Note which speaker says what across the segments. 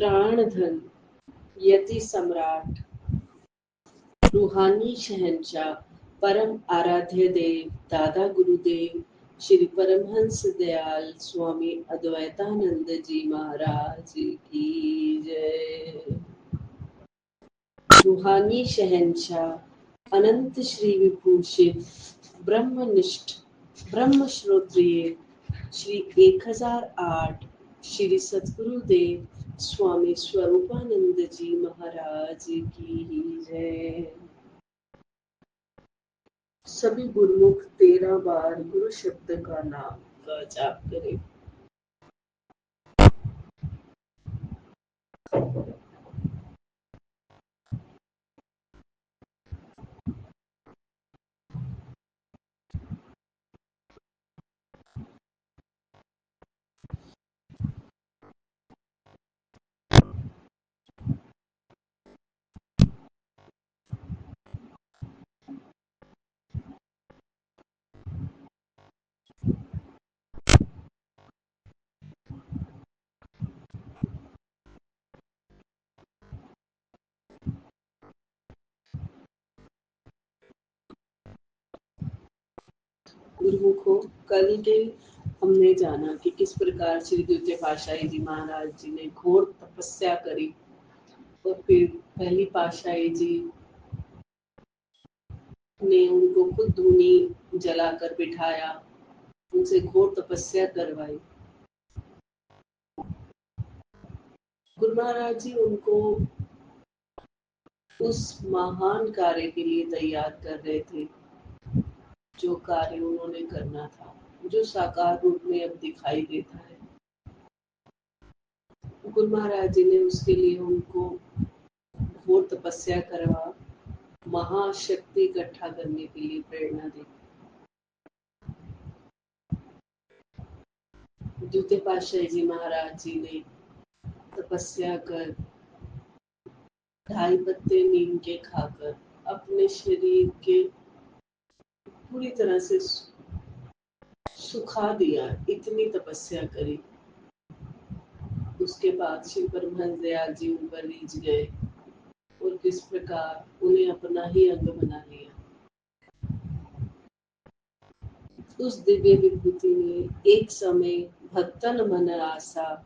Speaker 1: प्राणधन, यति सम्राट, रूहानी शहंशाह, परम आराध्य देव दादा गुरुदेव श्री परमहंस दयाल स्वामी अद्वैतानंद जी महाराज की जय। रूहानी शहंशाह, अनंत श्री विभूषित, ब्रह्मनिष्ठ, ब्रह्म श्रोत्रिय श्री 1008 श्री सद्गुरुदेव स्वामी स्वरूपानंद जी महाराज की जय। सभी गुरुमुख 13 बार गुरु शब्द का नाम का जाप करें। गुरुमुखों, कल के हमने जाना कि किस प्रकार श्री द्वितीय पातशाही जी महाराज जी ने घोर तपस्या करी और फिर पहली पातशाही जी ने उनको खुद धूनी जलाकर बिठाया, उनसे घोर तपस्या करवाई। गुरु महाराज जी उनको उस महान कार्य के लिए तैयार कर रहे थे जो कार्य उन्होंने करना था, जो साकार रूप में अब दिखाई देता है। गुरु महाराज जी ने उसके लिए उनको घोर तपस्या करवा महाशक्ति इकट्ठा करने के लिए प्रेरणा दी। द्वितीय पातशाही जी महाराज जी ने तपस्या कर 2.5 पत्ते नीम के खाकर अपने शरीर के पूरी तरह से सुखा दिया, इतनी तपस्या करी। उसके बाद श्री परमहंस दयाल जी उन पर रीझ गए और किस प्रकार उन्हें अपना ही अंग बना लिया। उस दिव्य विभूति ने एक समय भक्तन मन आसा,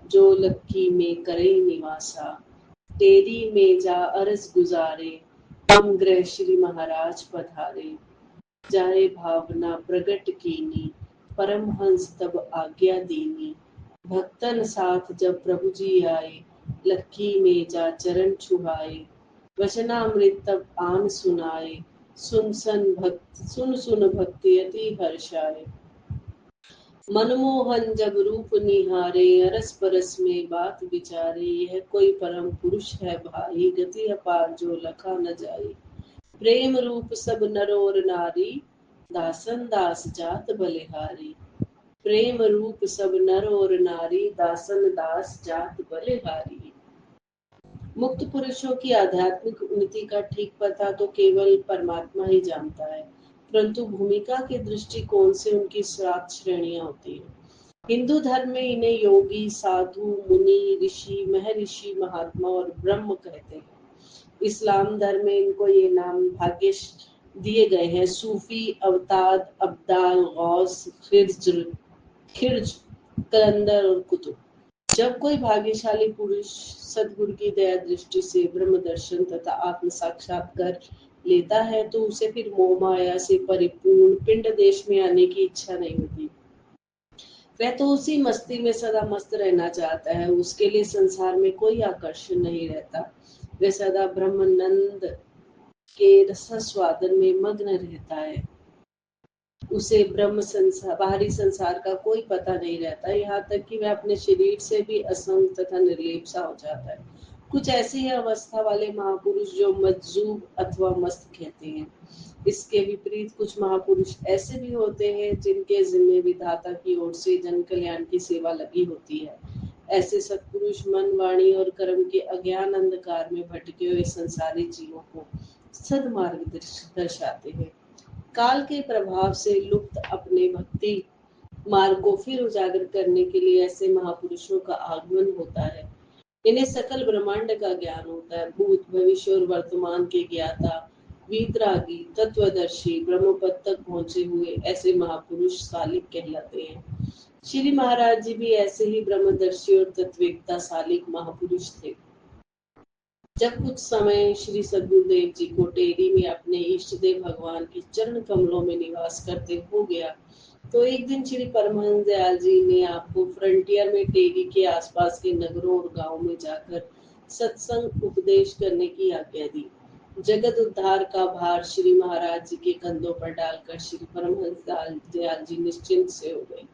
Speaker 1: जो लक्की में करे निवासा, तेरी में जा अरस गुजारे, हम ग्रह श्री महाराज पधारे, जाए भावना प्रगट कीनी, परमहंस तब आज्ञा दीनी, भक्तन साथ जब प्रभु जी आए, लक्की में जा चरण छुआए, वचनामृत तब आन सुनाए, सुन सुन भक्ति अति हर्षाए, मनमोहन जब रूप निहारे, अरस परस में बात विचारे, यह कोई परम पुरुष है भाई, गति अपार जो लखा न जाए, प्रेम रूप सब नर और नारी, दासन दास जात बलिहारी, प्रेम रूप सब नर और नारी, दासन दास जात बलिहारी। मुक्त पुरुषों की आध्यात्मिक उन्नति का ठीक पता तो केवल परमात्मा ही जानता है, परंतु भूमिका के दृष्टिकोण से उनकी 7 श्रेणियां होती हैं। हिंदू धर्म में इन्हें योगी, साधु, मुनि, ऋषि, महर्षि, महात्मा और ब्रह्म कहते हैं। इस्लाम धर्म में इनको ये नाम भाग्यश दिए गए हैं: सूफी, अवताद, अब्दाल, गौस, खिर्ज, कलंदर और कुतुब। जब कोई भाग्यशाली पुरुष सद्गुरु की दया दृष्टि से ब्रह्म दर्शन तथा आत्म साक्षात्कार लेता है तो उसे फिर मोह माया से परिपूर्ण पिंड देश में आने की इच्छा नहीं होती। वह तो उसी मस्ती में सदा मस्त रहना चाहता है, उसके लिए संसार में कोई आकर्षण नहीं रहता। वह सदा ब्रह्मानंद के रसास्वादन में मग्न रहता है। उसे ब्रह्म संसार, बाहरी संसार का कोई पता नहीं रहता, यहाँ तक कि वह अपने शरीर से भी असंग तथा निर्लेप सा हो जाता है। कुछ ऐसी है अवस्था वाले महापुरुष जो मज्जूब अथवा मस्त कहते हैं। इसके विपरीत कुछ महापुरुष ऐसे भी होते हैं जिनके जिम्मे विधाता की ओर से जन कल्याण की सेवा लगी होती है। ऐसे सत्पुरुष मन, वाणी और कर्म के अज्ञान अंधकार में भटके हुए संसारी जीवों को सद्मार्ग दर्शाते हैं। काल के प्रभाव से लुप्त अपने भक्ति मार्ग को फिर उजागर करने के लिए ऐसे महापुरुषों का आगमन होता है। इन्हें सकल ब्रह्मांड का ज्ञान होता है। भूत भविष्य और वर्तमान के ज्ञाता, वीतरागी, तत्वदर्शी, ब्रह्मपद तक पहुंचे हुए ऐसे महापुरुष सालिक कहलाते हैं। श्री महाराज जी भी ऐसे ही ब्रह्मदर्शी और तत्ववेत्ता सालिक महापुरुष थे। जब कुछ समय श्री सद्गुरुदेव जी को टेरी में अपने इष्ट देव भगवान के चरण कमलों में निवास करते हो गया, तो एक दिन श्री परमहंस दयाल जी ने आपको फ्रंटियर में टेरी के आसपास के नगरों और गांवों में जाकर सत्संग उपदेश करने की आज्ञा दी। जगत उद्धार का भार श्री महाराज जी के कंधों पर डालकर श्री परमहंस दयाल जी निश्चिंत से हो गए।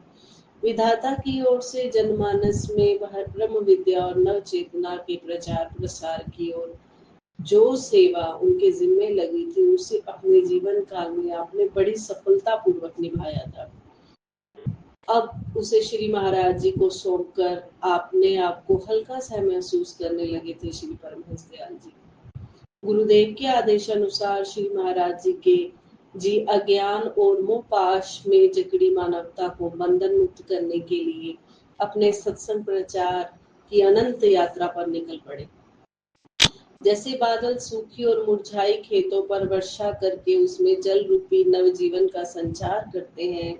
Speaker 1: विधाता की ओर से जनमानस में ब्रह्म विद्या और नव चेतना के प्रचार प्रसार की ओर जो सेवा उनके जिम्मे लगी थी, उसे अपने जीवन काल में आपने बड़ी सफलता पूर्वक निभाया था। अब उसे श्री महाराज जी को सौंपकर आपने आपको हल्का सा महसूस करने लगे थे। श्री परमहंस दयाल जी गुरुदेव के आदेशानुसार श्री महाराज जी के अज्ञान और मोह पाश में जकड़ी मानवता को बंधन मुक्त करने के लिए अपने सत्संग प्रचार की अनंत यात्रा पर निकल पड़े। जैसे बादल सूखी और मुरझाई खेतों पर वर्षा करके उसमें जल रूपी नव जीवन का संचार करते हैं,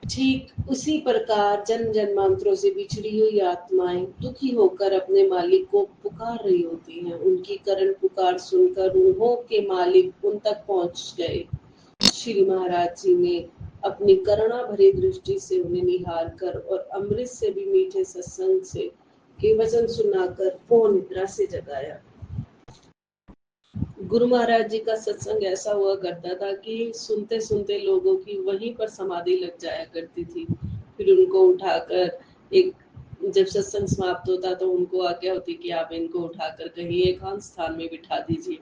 Speaker 1: ठीक उसी प्रकार जन्म जन्मांतरों से बिछड़ी हुई आत्माएं दुखी होकर अपने मालिक को पुकार रही होती हैं। उनकी करण पुकार सुनकर रूहों के मालिक उन तक पहुंच गए। श्री महाराज जी ने अपनी करुणा भरी दृष्टि से उन्हें निहार कर और अमृत से भी मीठे सत्संग से के वचन सुनाकर वो निद्रा से जगाया। गुरु महाराज जी का सत्संग ऐसा हुआ करता था कि सुनते सुनते लोगों की वहीं पर समाधि लग जाया करती थी। फिर उनको उठाकर जब सत्संग समाप्त होता तो उनको आज्ञा होती कि आप इनको उठाकर कहीं एकांत स्थान में बिठा दीजिए।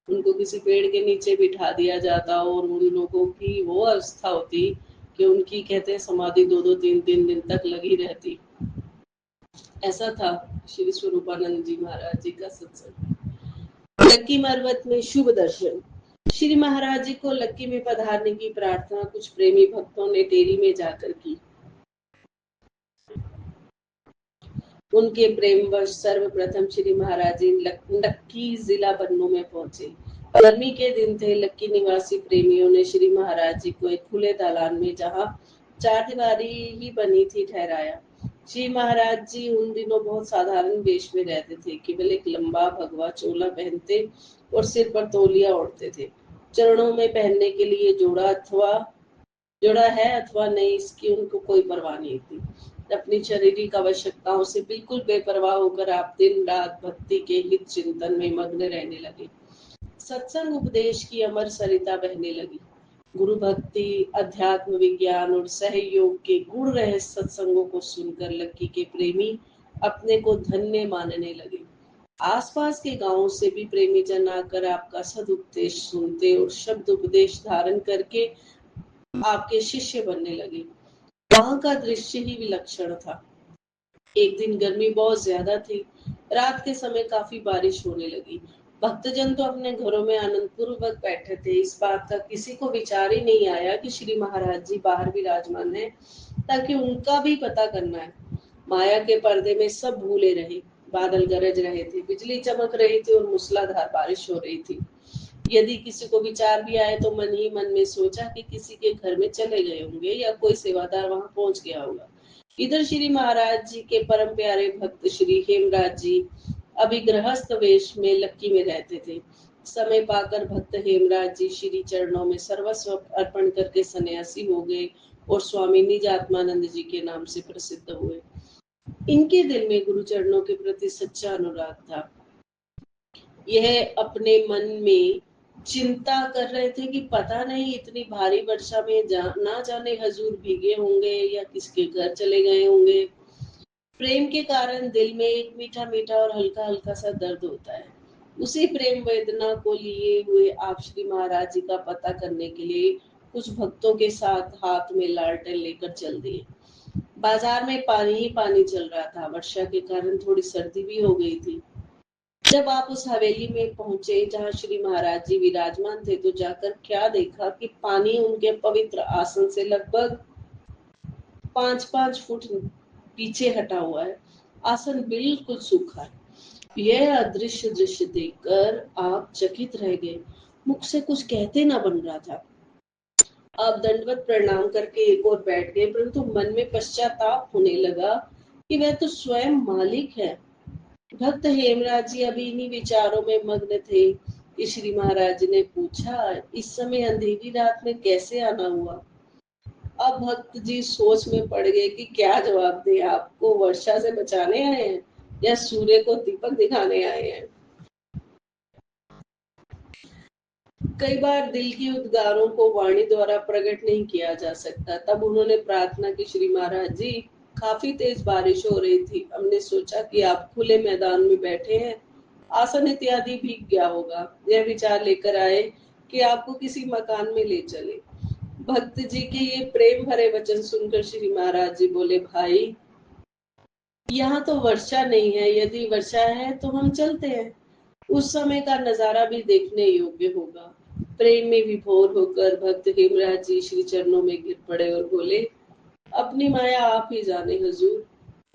Speaker 1: उनको किसी पेड़ के नीचे बिठा दिया जाता और उन लोगों की वो अवस्था होती कि उनकी कहते हैं समाधि 2-2, 3-3 दिन तक लगी रहती। ऐसा था श्री स्वरूपानंद जी महाराज जी का सत्संग। लक्की मरवत में शुभ दर्शन। श्री महाराज जी को लक्की में पधारने की प्रार्थना कुछ प्रेमी भक्तों ने टेरी में जाकर की। उनके प्रेमवश सर्वप्रथम श्री महाराज जी लक्की जिला बन्नू में पहुंचे। गर्मी के दिन थे। लक्की निवासी प्रेमियों ने श्री महाराज जी को एक खुले दालान में, जहां चारदीवारी ही बनी थी, ठहराया। श्री महाराज जी उन दिनों बहुत साधारण वेश में रहते थे। केवल एक लंबा भगवा चोला पहनते और सिर पर तौलिया ओढ़ते थे। चरणों में पहनने के लिए जोड़ा है अथवा नहीं, इसकी उनको कोई परवाह नहीं थी। अपनी शारीरिक आवश्यकताओं से बिल्कुल बेपरवाह होकर आप दिन रात भक्ति के हित चिंतन में मग्न रहने लगे। सत्संग उपदेश की अमर सरिता बहने लगी। गुरु भक्ति, अध्यात्म विज्ञान और सहयोग के गुण रहे सत्संगों को सुनकर लक्की के प्रेमी अपने को धन्य मानने लगे। आसपास के गांवों से भी प्रेमी जन आकर आपका सदुपदेश सुनते और शब्द उपदेश धारण करके आपके शिष्य बनने लगे। वहां का दृश्य ही विलक्षण था। एक दिन गर्मी बहुत ज्यादा थी। रात के समय काफी बारिश होने लगी। भक्तजन तो अपने घरों में आनंद पूर्वक बैठे थे। इस बात का किसी को विचार ही नहीं आया कि श्री महाराज जी बाहर विराजमान हैं, ताकि उनका भी पता करना है। माया के पर्दे में सब भूले रहे। बादल गरज रहे थे, बिजली चमक रही थी और मूसलाधार बारिश हो रही थी। यदि किसी को विचार भी आए तो मन ही मन में सोचा कि किसी के घर में चले गए होंगे या कोई सेवादार वहां पहुंच गया होगा। इधर श्री महाराज जी के परम प्यारे भक्त श्री हेमराज जी अभी गृहस्थ वेश में लक्की में रहते थे। समय पाकर भक्त हेमराज जी श्री चरणों में सर्वस्व अर्पण करके सन्यासी हो गए और स्वामी निज आत्मानंद जी के नाम से प्रसिद्ध हुए। इनके दिल में गुरु चरणों के प्रति सच्चा अनुराग था। यह अपने मन में चिंता कर रहे थे कि पता नहीं इतनी भारी वर्षा में ना जाने हजूर भीगे होंगे या किसके घर चले गए होंगे। प्रेम के कारण दिल में एक मीठा मीठा और हल्का हल्का सा दर्द होता है। उसी प्रेम वेदना को लिए हुए आप श्री महाराज जी का पता करने के लिए कुछ भक्तों के साथ हाथ में लालटेन लेकर चल दिए। बाजार में पानी ही पानी चल रहा था। वर्षा के कारण थोड़ी सर्दी भी हो गई थी। जब आप उस हवेली में पहुंचे जहां श्री महाराज जी विराजमान थे, तो जाकर क्या देखा कि पानी उनके पवित्र आसन से लगभग 5-5 फुट पीछे हटा हुआ है। आसन बिल्कुल सूखा है। यह अदृश्य दृश्य देखकर आप चकित रह गए। मुख से कुछ कहते ना बन रहा था। आप दंडवत प्रणाम करके एक और बैठ गए, परंतु मन में पश्चाताप होने लगा कि वह तो स्वयं मालिक है। भक्त हेमराज जी अभी इन्हीं विचारों में मग्न थे कि श्री महाराज ने पूछा, इस समय अंधेरी रात में कैसे आना हुआ? अब भक्त जी सोच में पड़ गए कि क्या जवाब दें। आपको वर्षा से बचाने आए हैं या सूर्य को दीपक दिखाने आए हैं? कई बार दिल की उद्गारों को वाणी द्वारा प्रकट नहीं किया जा सकता। तब उन्होंने प्रार्थना की, श्री महाराज जी, काफी तेज बारिश हो रही थी। हमने सोचा कि आप खुले मैदान में बैठे हैं, आसन इत्यादि भीग गया होगा। यह विचार लेकर आए कि आपको किसी मकान में ले चले। भक्त जी के ये प्रेम भरे वचन सुनकर श्री महाराज जी बोले, भाई, यहाँ तो वर्षा नहीं है। यदि वर्षा है तो हम चलते हैं। उस समय का नजारा भी देखने योग्य होगा। प्रेम में विभोर होकर भक्त हेमराज जी श्री चरणों में गिर पड़े और बोले, अपनी माया आप ही जाने हुजूर।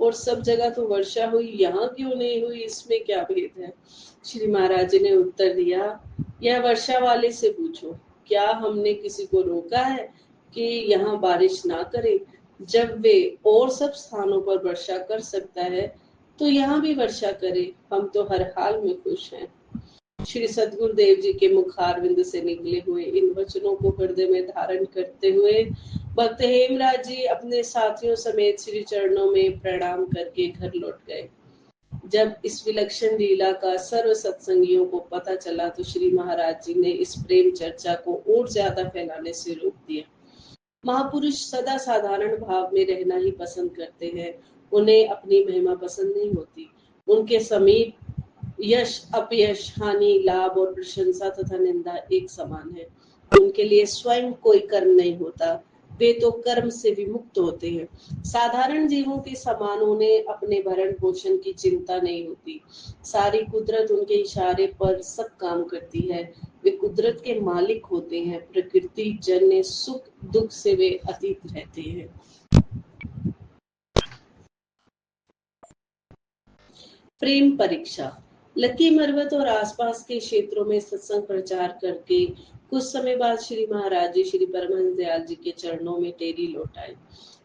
Speaker 1: और सब जगह तो वर्षा हुई, यहाँ क्यों नहीं हुई, इसमें क्या भेद है? श्री महाराज जी ने उत्तर दिया, यह वर्षा वाले से पूछो। क्या हमने किसी को रोका है कि यहाँ बारिश ना करे? जब वे और सब स्थानों पर वर्षा कर सकता है तो यहाँ भी वर्षा करे। हम तो हर हाल में खुश हैं। श्री सद्गुरुदेव जी के मुखारविंद से निकले हुए इन वचनों को हृदय में धारण करते हुए भक्त हेमराज जी अपने साथियों समेत श्री चरणों में प्रणाम करके घर लौट गए। जब इस विलक्षण लीला का सर्व सत्संगियों को पता चला तो श्री महाराज जी ने इस प्रेम चर्चा को और ज्यादा फैलाने से रोक दिया। महापुरुष सदा साधारण भाव में रहना ही पसंद करते हैं। उन्हें अपनी महिमा पसंद नहीं होती। उनके समीप यश, अपयश, हानि, लाभ और प्रशंसा तथा निंदा एक समान है। उनके लिए स्वयं कोई कर्म नहीं होता। वे तो कर्म से विमुक्त होते हैं। साधारण जीवों के समान उन्हें अपने भरण पोषण की चिंता नहीं होती। सारी कुदरत उनके इशारे पर सब काम करती है। वे कुदरत के मालिक होते हैं। प्रकृति जन्य सुख दुख से वे अतीत रहते हैं। प्रेम परीक्षा। लकी मरवत और आसपास के क्षेत्रों में सत्संग प्रचार करके कुछ समय बाद श्री महाराज जी श्री परमहंस दयाल जी के चरणों में टेरी लौट आए।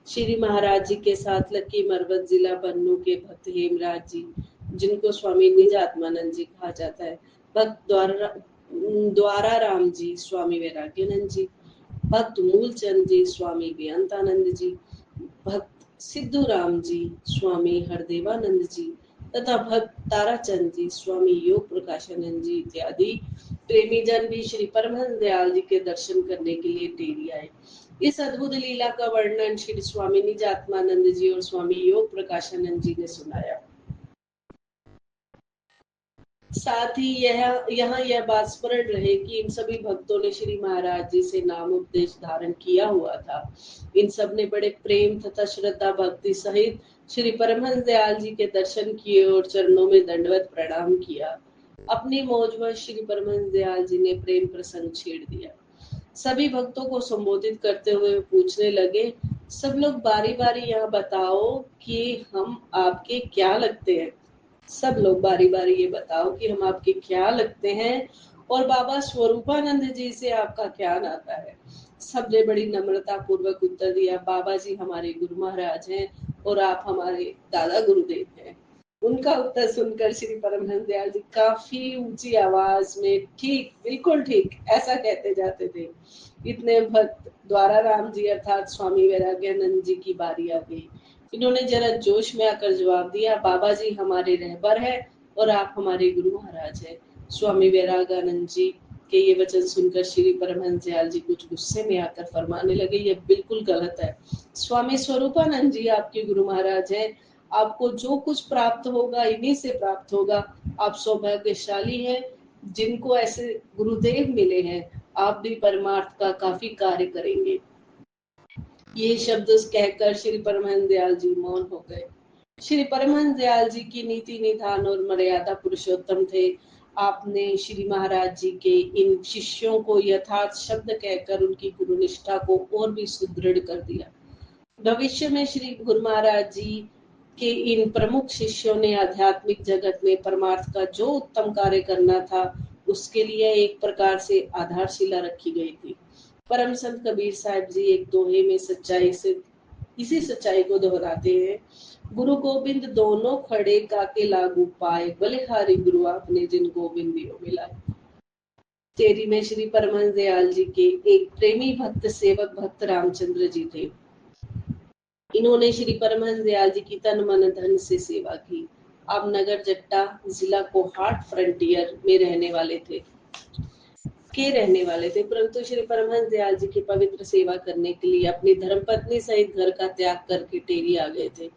Speaker 1: श्री महाराज जी के साथ लकी मरवत जिला बन्नू के भक्त हेमराज जी, जिनको स्वामी निज आत्मानंद जी कहा जाता है, भक्त द्वारा राम जी, स्वामी वैराग्यानंद जी, भक्त मूलचंद जी, स्वामी बेअंतानंद जी, भक्त सिद्धू राम जी, स्वामी हरदेवानंद जी तथा भक्त ताराचंद जी, स्वामी योग प्रकाशानंद जी इत्यादि प्रेमी जन भी श्री परमहंस दयाल जी के दर्शन करने के लिए टेरी आए। इस अद्भुत लीला का वर्णन श्री स्वामी निज आत्मानंद जी और स्वामी योग प्रकाशानंद जी ने सुनाया। साथ ही यहाँ यह बात स्मरण रहे कि इन सभी भक्तों ने श्री महाराज जी से नाम उपदेश धारण किया हुआ था। इन सब ने बड़े प्रेम तथा श्रद्धा भक्ति सहित श्री परमहंस दयाल जी के दर्शन किए और चरणों में दंडवत प्रणाम किया। अपनी मौजवश श्री परमहंस दयाल जी ने प्रेम प्रसंग छेड़ दिया। सभी भक्तों को संबोधित करते हुए पूछने लगे, सब लोग बारी बारी यहाँ बताओ कि हम आपके क्या लगते हैं। सब लोग बारी बारी ये बताओ कि हम आपके क्या लगते हैं और बाबा स्वरूपानंद जी से आपका क्या नाता है। सबने बड़ी नम्रता पूर्वक उत्तर दिया, बाबा जी हमारे गुरु महाराज हैं और आप हमारे दादा गुरुदेव हैं। उनका उत्तर सुनकर श्री परमहंस दयाल जी काफी ऊंची आवाज में, ठीक, बिल्कुल ठीक, ऐसा कहते जाते थे। इतने भक्त द्वारा राम जी अर्थात स्वामी वैराग्यानंद जी की बारी आ गई। इन्होंने जरा जोश में आकर जवाब दिया, बाबा जी हमारे रहबर है और आप हमारे गुरु महाराज हैं। स्वामी वैरागानंद जी के ये वचन सुनकर श्री परमहंस दयाल जी कुछ गुस्से में आकर फरमाने लगे, ये बिल्कुल गलत है। स्वामी स्वरूपानंद जी आपके गुरु महाराज हैं। आपको जो कुछ प्राप्त होगा इन्हीं से प्राप्त होगा। आप सौभाग्यशाली हैं जिनको ऐसे गुरुदेव मिले हैं। आप भी परमार्थ का काफी कार्य करेंगे। ये शब्द कहकर श्री परमहंस दयाल जी मौन हो गए। श्री परमहंस दयाल जी की नीति निधान और मर्यादा पुरुषोत्तम थे। आपने श्री महाराज जी के इन शिष्यों को यथार्थ शब्द कहकर उनकी गुरु निष्ठा को और भी सुदृढ़ कर दिया। भविष्य में श्री गुरु महाराज जी कि इन प्रमुख शिष्यों ने आध्यात्मिक जगत में परमार्थ का जो उत्तम कार्य करना था उसके लिए एक प्रकार से आधारशिला रखी गई थी। परम संत कबीर साहब जी एक दोहे में सच्चाई से इसी सच्चाई को दोहराते हैं। गुरु गोविंद दोनों खड़े काके लागू पाए, बलिहारी गुरु आपने जिन गोविंदियों मिलाए। तेरी में श्री परमहंस दयाल जी के एक प्रेमी भक्त सेवक भक्त रामचंद्र जी थे। इन्होंने श्री परमहंस दयाल जी की तन मन धन से सेवा की। आप नगर जट्टा जिला कोहाट फ्रंटियर में रहने वाले थे, परंतु श्री परमहंस दयाल जी की पवित्र सेवा करने के लिए अपनी धर्मपत्नी सहित घर का त्याग करके टेरी आ गए थे।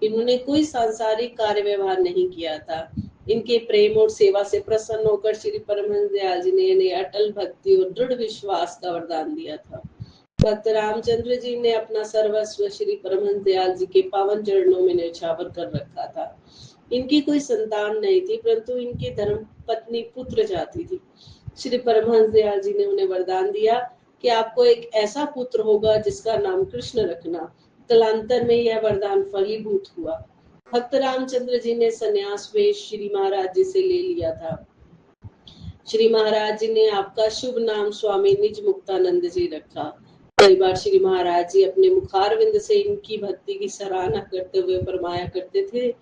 Speaker 1: इन्होंने कोई सांसारिक कार्य व्यवहार नहीं किया था। इनके प्रेम और सेवा से प्रसन्न होकर श्री परमहंस दयाल जी ने इन्हें अटल भक्ति और दृढ़ विश्वास का वरदान दिया था। भक्त रामचंद्र जी ने अपना सर्वस्व श्री परमहंस दयाल जी के पावन चरणों में न्यौछावर कर रखा था। इनकी कोई संतान नहीं थी, परंतु इनकी धर्म पत्नी पुत्र चाहती थी। श्री परमहंस दयाल जी ने उन्हें वरदान दिया कि आपको एक ऐसा पुत्र होगा जिसका नाम कृष्ण रखना। कालांतर में यह वरदान फलीभूत हुआ। भक्त रामचंद्र जी ने संन्यास वेश श्री महाराज जी से ले लिया था। श्री महाराज जी ने आपका शुभ नाम स्वामी निज मुक्तानंद जी रखा। कई बार श्री महाराज जी अपने मुखारविंद से इनकी भक्ति की सराहना करते हुए फरमाया करते थे,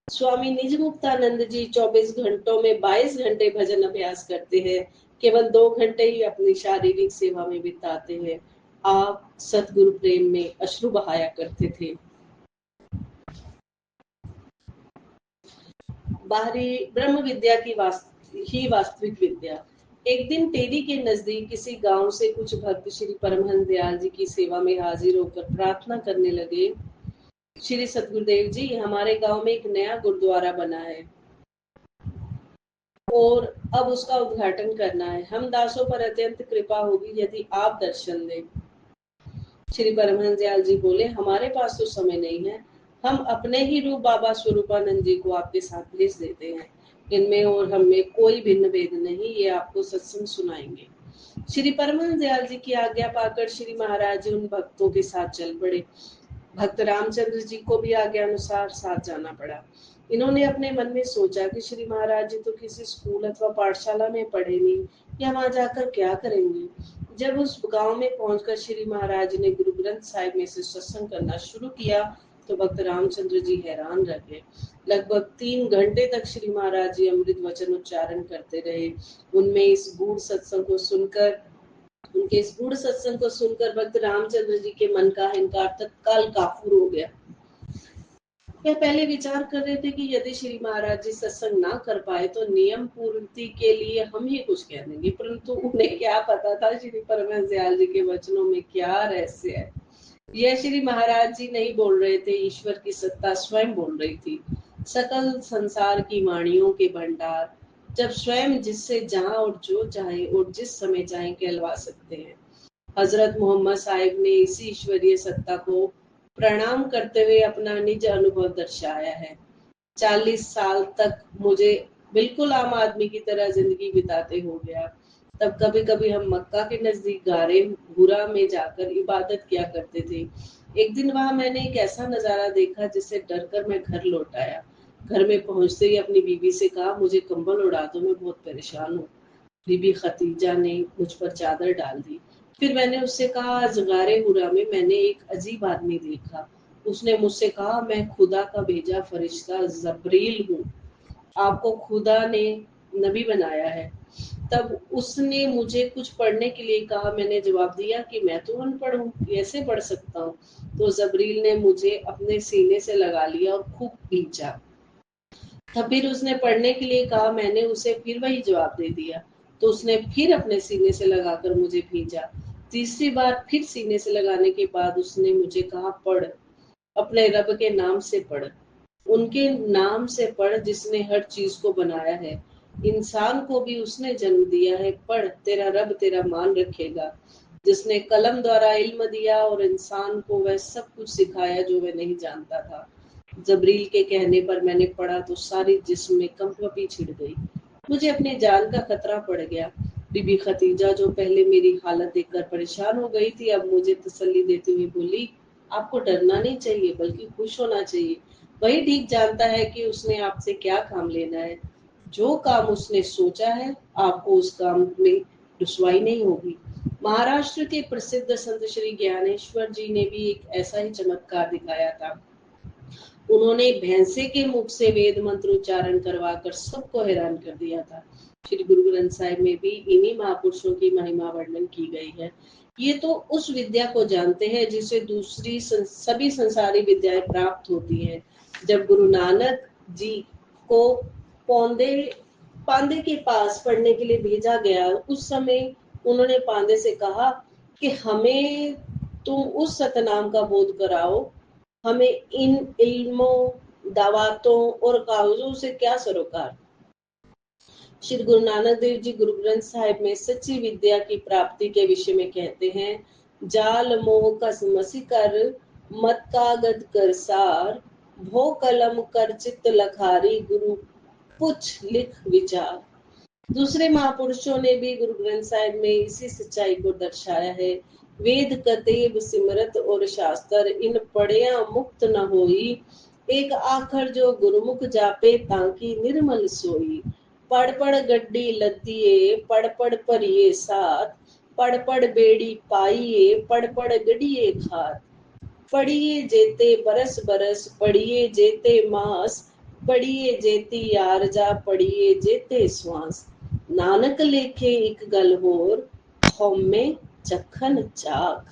Speaker 1: स्वामी निज मुक्तानंद जी 24 घंटों में 22 घंटे भजन अभ्यास करते हैं, केवल 2 घंटे ही अपनी शारीरिक सेवा में बिताते हैं। आप सतगुरु प्रेम में अश्रु बहाया करते थे। बाहरी ब्रह्म विद्या की वास्तविक विद्या। एक दिन टेरी के नजदीक किसी गांव से कुछ भक्त श्री परमहंस दयाल जी की सेवा में हाजिर होकर प्रार्थना करने लगे, श्री सतगुरुदेव जी, हमारे गांव में एक नया गुरुद्वारा बना है और अब उसका उद्घाटन करना है। हम दासों पर अत्यंत कृपा होगी यदि आप दर्शन दें। श्री परमहंस दयाल जी बोले, हमारे पास तो समय नहीं है, हम अपने ही रूप बाबा स्वरूपानंद जी को आपके साथ भेज देते हैं। इनमें और हम में कोई भिन्न भेद नहीं, ये आपको सत्संग सुनाएंगे। श्री परमहंस दयाल जी की आज्ञा पाकर श्री महाराज जी उन भक्तों के साथ चल पड़े। भक्त रामचंद्र जी को भी आज्ञा अनुसार साथ जाना पड़ा। इन्होंने अपने मन में सोचा कि श्री महाराज जी तो किसी स्कूल अथवा पाठशाला में पढ़े नहीं, या वहां जाकर क्या करेंगे। जब उस गांव में पहुंचकर श्री महाराज ने गुरु ग्रंथ साहिब में से सत्संग करना शुरू किया तो भक्त रामचंद्र जी हैरान रह गए। लगभग 3 घंटे तक श्री महाराज जी अमृत वचन उच्चारण करते रहे। उनके इस गूढ़ सत्संग को सुनकर भक्त रामचंद्र जी के मन का अहंकार तत्काल काफूर हो गया। वह पहले विचार कर रहे थे कि यदि श्री महाराज जी सत्संग ना कर पाए तो नियम पूर्ति के लिए हम ही कुछ कह देंगे, परंतु उन्हें क्या पता था श्री परमहंस दयाल जी के वचनों में क्या रहस्य है। यह श्री महाराज जी नहीं बोल रहे थे, ईश्वर की सत्ता स्वयं बोल रही थी। सकल संसार की वाणियों के भंडार, जब स्वयं जिससे जहां और जो चाहे और जिस समय चाहे कहलवा सकते हैं। हजरत मोहम्मद साहिब ने इसी ईश्वरीय सत्ता को प्रणाम करते हुए अपना निज अनुभव दर्शाया है। 40 साल तक मुझे बिल्कुल आम आदमी की तरह जिंदगी बिताते हो गया। तब कभी कभी हम मक्का के नजदीक गारे हुरा में जाकर इबादत किया करते थे। एक दिन वहां मैंने एक ऐसा नजारा देखा जिससे डरकर मैं घर लौट आया। घर में पहुंचते ही अपनी बीवी से कहा, मुझे कंबल उड़ा दो, मैं बहुत परेशान हूँ। बीबी खतीजा ने मुझ पर चादर डाल दी। फिर मैंने उससे कहा, आज गारे हुरा में मैंने एक अजीब आदमी देखा। उसने मुझसे कहा, मैं खुदा का भेजा फरिश्ता जबरील हूँ, आपको खुदा ने नबी बनाया है। तब उसने मुझे कुछ पढ़ने के लिए कहा। मैंने जवाब दिया कि मैं तो अनपढ़ हूँ, कैसे पढ़ सकता हूँ। तो जबरील ने मुझे अपने सीने से लगा लिया और खूब खींचा। तब फिर उसने पढ़ने के लिए कहा। मैंने उसे फिर वही जवाब दे दिया। तो उसने फिर अपने सीने से लगाकर मुझे भेजा। तीसरी बार फिर सीने से लगाने के बाद उसने मुझे कहा, पढ़, अपने रब के नाम से पढ़, उनके नाम से पढ़ जिसने हर चीज को बनाया है, इंसान को भी उसने जन्म दिया है। पढ़, तेरा रब तेरा मान रखेगा, जिसने कलम द्वारा इल्म दिया और इंसान को वह सब कुछ सिखाया जो वह नहीं जानता था। जबरील के कहने पर मैंने पढ़ा तो सारी जिस्म में कंपी छिड़ गई। मुझे अपनी जान का खतरा पड़ गया। बीबी खतीजा, जो पहले मेरी हालत देखकर परेशान हो गई थी, अब मुझे तसल्ली देती हुई बोली, आपको डरना नहीं चाहिए बल्कि खुश होना चाहिए। वही ठीक जानता है कि उसने आपसे क्या काम लेना है। जो काम उसने सोचा है, आपको उस काम में रुसवाई नहीं होगी। महाराष्ट्र के प्रसिद्ध संत श्री ज्ञानेश्वर जी ने भी एक ऐसा ही चमत्कार दिखाया था। उन्होंने भैंसे के मुख से वेद मंत्र उच्चारण करवाकर सबको हैरान कर दिया था। श्री गुरु ग्रंथ साहिब में भी इन्हीं महापुरुषों की महिमा वर्णन की गई है। ये तो उस विद्या को जानते हैं जिसे दूसरी सभी संसारी विद्याएं प्राप्त होती हैं। जब गुरु नानक जी को पौंदे पांदे के पास पढ़ने के लिए भेजा गया, उस समय उन्होंने पांदे से कहा कि हमें तुम उस सतनाम का बोध कराओ, हमें इन इल्मों, दावातों और कागजों से क्या सरोकार। श्री गुरु नानक देव जी गुरु ग्रंथ साहिब में सच्ची विद्या की प्राप्ति के विषय में कहते हैं, जाल मोह कस मसी कर मत कागद कर सार, भो कलम कर चित्त लखारी, गुरु पुछ लिख विचार। दूसरे महापुरुषों ने भी गुरु ग्रंथ साहिब में इसी सच्चाई को दर्शाया है। वेद कतेब सिमरत और शास्त्र, इन पढ़िया मुक्त न होई, एक आखर जो गुरुमुख जापे ताकि निर्मल सोई। पढ़ पढ़ गड्डी लद्दिए, पढ़ पढ़ परिये साथ, पढ़ पढ़ बेड़ी पाइये, पढ़ पढ़ गड़िए खात। पढ़िए जेते बरस बरस, पढ़िए जेते मास, पढ़िए जेती आरजा, पढ़िए जेते श्वास। नानक लेखे एक गल होर, हौमे चखन चाक।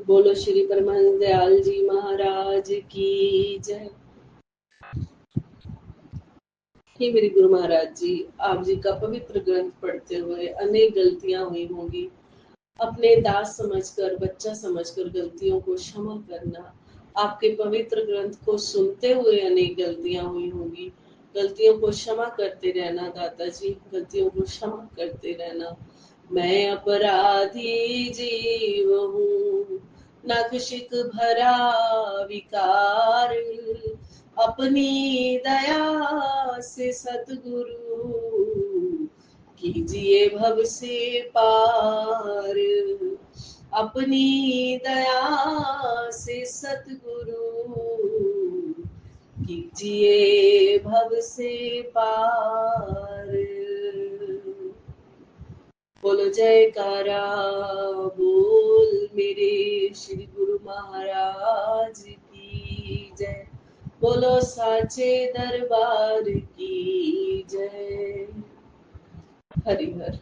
Speaker 1: बोलो श्री परमानंद दयाल जी महाराज की जय। हे मेरे गुरु महाराज जी, आप जी का पवित्र ग्रंथ पढ़ते हुए अनेक गलतियां हुई होंगी। अपने दास समझकर, बच्चा समझकर गलतियों को क्षमा करना। आपके पवित्र ग्रंथ को सुनते हुए अनेक गलतियां हुई होंगी। गलतियों को क्षमा करते रहना दाता जी, गलतियों को क्षमा करते रहना। मैं अपराधी जीव हूँ, नखशिक भरा विकार, अपनी दया से सतगुरु कीजिए भव से पार। अपनी दया से सतगुरु कीजिए भव से पार। बोलो जयकारा बोल मेरे श्री गुरु महाराज की जय। बोलो साचे दरबार की जय। हरि हर।